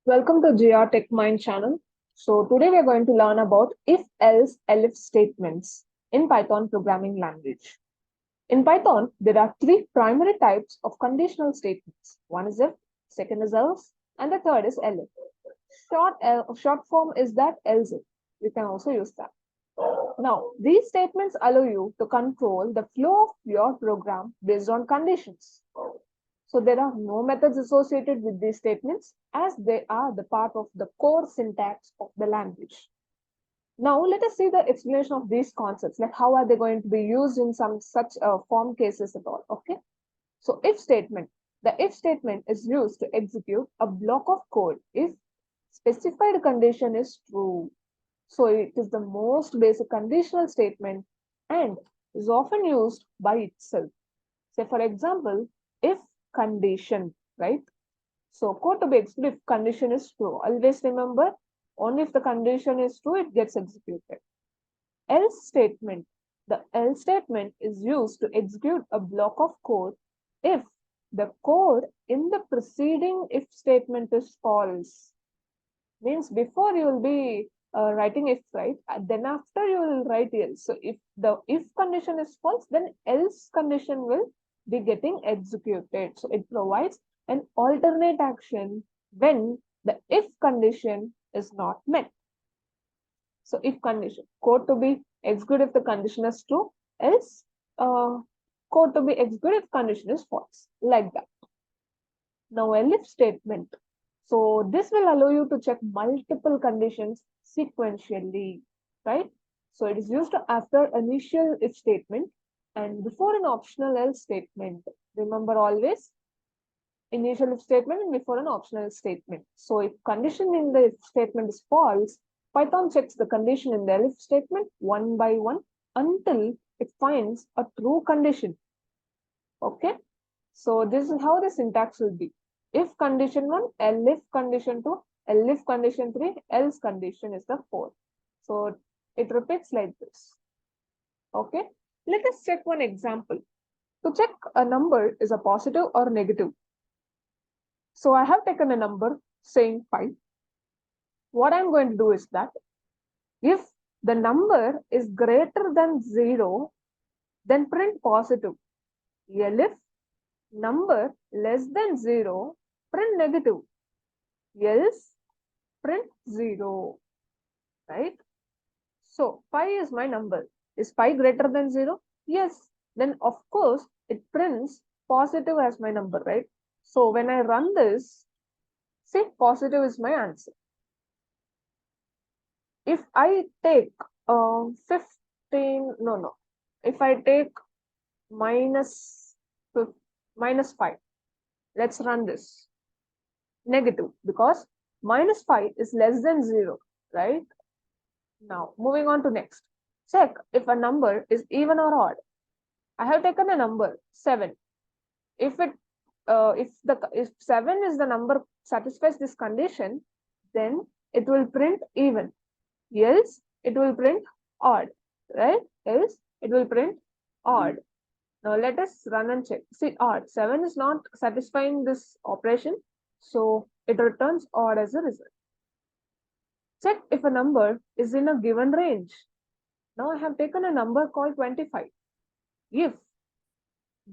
Welcome to GR-TECHMIND channel. So today we are going to learn about if-else Elif statements in Python programming language. In Python, there are three primary types of conditional statements. One is if, second is else, and the third is elif. Short form is that else if. You can also use that. Now, these statements allow you to control the flow of your program based on conditions. So there are no methods associated with these statements as they are the part of the core syntax of the language. Now let us see the explanation of these concepts, like how are they going to be used in some such form cases at all, okay? So if statement, the if statement is used to execute a block of code if specified condition is true. So it is the most basic conditional statement and is often used by itself. Say for example, if condition, right? So code to be executed if condition is true. Always remember, only if the condition is true, it gets executed. Else statement. The else statement is used to execute a block of code if the code in the preceding if statement is false. Means before you will be writing if, right? Then after you will write else. So if the if condition is false, then else condition will be getting executed. So it provides an alternate action when the if condition is not met. So if condition, code to be executed if the condition is true, else code to be executed if condition is false, like that. Now elif statement. So this will allow you to check multiple conditions sequentially, right? So it is used after initial if statement and before an optional else statement. Remember always initial if statement and before an optional statement. So if condition in the if statement is false, Python checks the condition in the elif statement one by one until it finds a true condition. Okay. So this is how the syntax will be. If condition 1, elif condition 2, elif condition 3, else condition is the 4. So it repeats like this. Okay. Let us check one example. To check a number is a positive or negative. So I have taken a number saying 5. What I'm going to do is that if the number is greater than 0, then print positive. Elif number less than 0, print negative. Else print 0, right? So 5 is my number. Is 5 greater than 0? Yes. Then of course it prints positive as my number, right? So when I run this, see, positive is my answer. If I take 15, no. If I take minus 5, let's run this. Negative, because minus 5 is less than 0, right? Now, moving on to next. Check if a number is even or odd. I have taken a number 7. If 7 is the number satisfies this condition, then it will print even. Else it will print odd, right? Else it will print odd. Now let us run and check. See, odd. 7 is not satisfying this operation, so it returns odd as a result. Check if a number is in a given range. Now I have taken a number called 25. If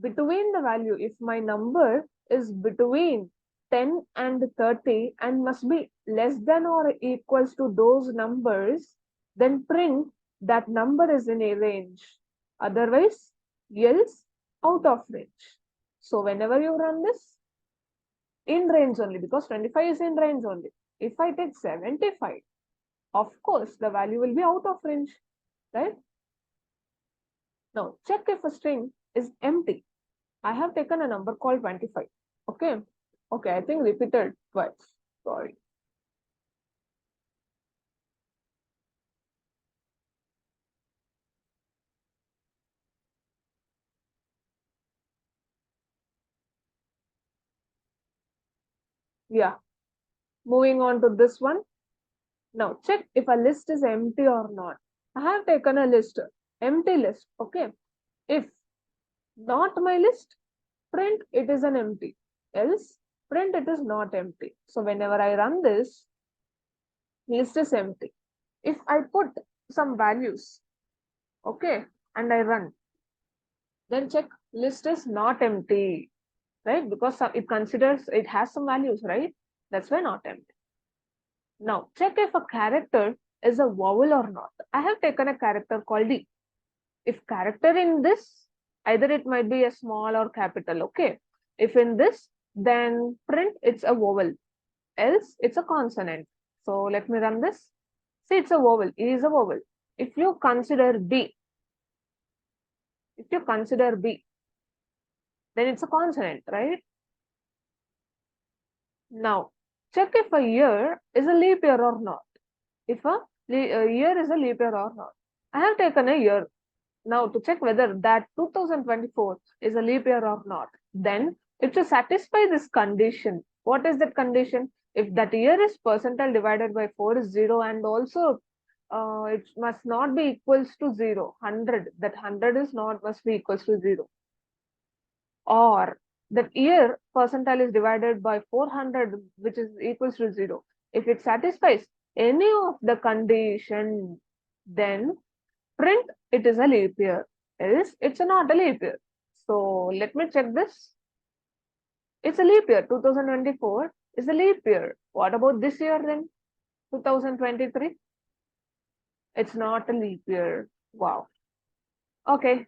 between the value, if my number is between 10 and 30 and must be less than or equals to those numbers, then print that number is in a range. Otherwise, else out of range. So whenever you run this, in range only, because 25 is in range only. If I take 75, of course, the value will be out of range, right? Now, check if a string is empty. I have taken a number called 25. Okay. Okay, I think repeated twice. Sorry. Yeah. Moving on to this one. Now, check if a list is empty or not. I have taken a list, empty list. Okay. If not my list, print it is an empty. Else print it is not empty. So whenever I run this, list is empty. If I put some values, okay, and I run, then check list is not empty, right? Because it considers it has some values, right? That's why not empty. Now check if a character is a vowel or not. I have taken a character called D. If character in this, either it might be a small or capital, okay? If in this, then print it's a vowel, else it's a consonant. So let me run this. See, it's a vowel, E is a vowel. If you consider B, then it's a consonant, right? Now, check if a year is a leap year or not. If a year is a leap year or not. I have taken a year. Now, to check whether that 2024 is a leap year or not, then if to satisfy this condition, what is that condition? If that year is percentile divided by 4 is 0, and also it must not be equals to 0, 100, that 100 is not must be equals to 0. Or that year percentile is divided by 400, which is equals to 0. If it satisfies any of the condition, then print it is a leap year, else it's not a leap year. So let me check this. It's a leap year. 2024 is a leap year. What about this year then? 2023? It's not a leap year. Wow. Okay.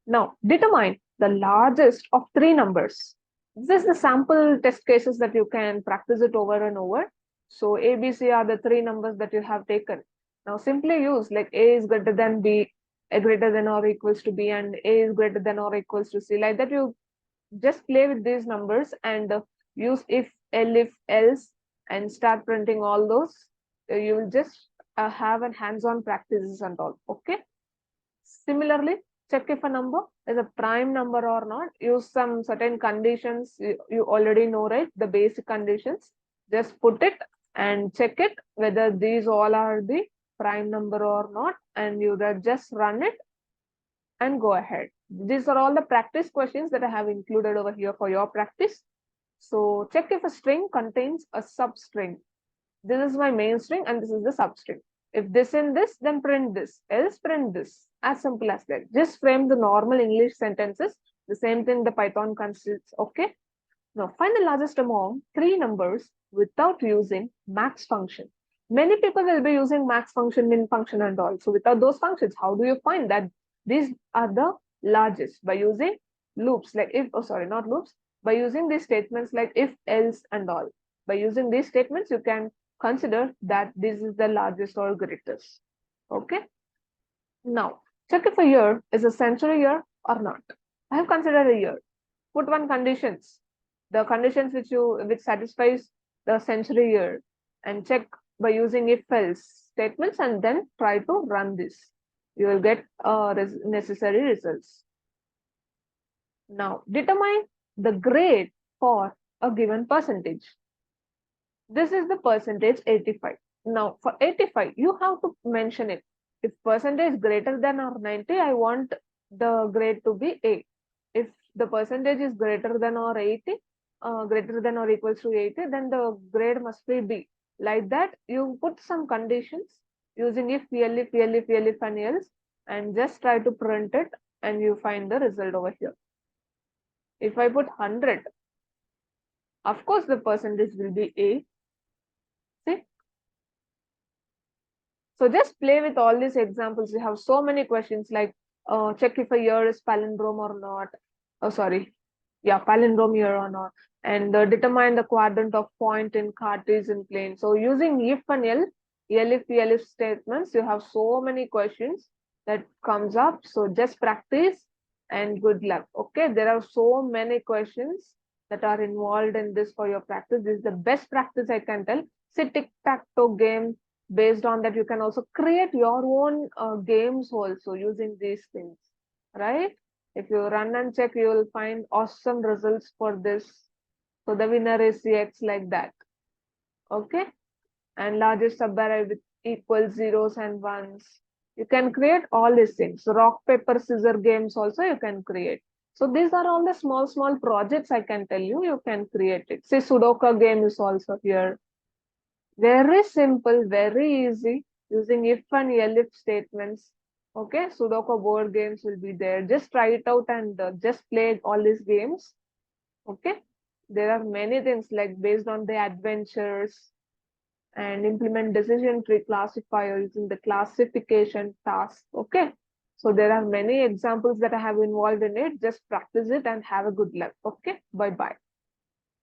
Now determine the largest of three numbers. This is the sample test cases that you can practice it over and over. So A, B, C are the three numbers that you have taken. Now simply use like A is greater than B, A greater than or equals to B, and A is greater than or equals to C. Like that, you just play with these numbers and use if, elif, else, and start printing all those. You will just have a hands-on practices and all. Okay. Similarly, check if a number is a prime number or not. Use some certain conditions. You already know, right? The basic conditions. Just put it and check it whether these all are the prime number or not, and you just run it and go ahead. These are all the practice questions that I have included over here for your practice. So check if a string contains a substring. This is my main string and this is the substring. If this and this, then print this, else print this. As simple as that. Just frame the normal English sentences. The same thing the Python consists. Okay. Now find the largest among three numbers without using max function. Many people will be using max function, min function and all. So without those functions, how do you find that these are the largest? By using loops like if, oh sorry, not loops. By using these statements like if, else and all. By using these statements, you can consider that this is the largest or greatest. Okay. Now, check if a year is a century year or not. I have considered a year. Put one conditions, the conditions which satisfies the century year, and check by using if else statements, and then try to run this. You will get necessary results. Now, determine the grade for a given percentage. This is the percentage 85. Now, for 85, you have to mention it. If percentage greater than or 90, I want the grade to be A. If the percentage is greater than or 80, greater than or equals to 80, then the grade must be B. Like that, you put some conditions using if, elif, elif, elif, and else, and just try to print it, and you find the result over here. If I put 100, of course, the percentage will be A. See? So just play with all these examples. You have so many questions like check if a year is palindrome or not. Oh, sorry. Yeah, palindrome year or not. And determine the quadrant of point in Cartesian plane. So using if and elif statements, you have so many questions that comes up. So just practice and good luck. Okay, there are so many questions that are involved in this for your practice. This is the best practice I can tell. Say tic-tac-toe game. Based on that, you can also create your own games also using these things, right? If you run and check, you will find awesome results for this. So the winner is CX, like that. Okay. And largest subarray with equal zeros and ones. You can create all these things. Rock, paper, scissors games also you can create. So these are all the small projects I can tell you. You can create it. Say Sudoku game is also here. Very simple, very easy, using if and elif statements. Okay, Sudoku board games will be there. Just try it out and just play all these games. Okay, there are many things like based on the adventures and implement decision tree classifier using the classification task. Okay, so there are many examples that I have involved in it. Just practice it and have a good luck. Okay, bye bye.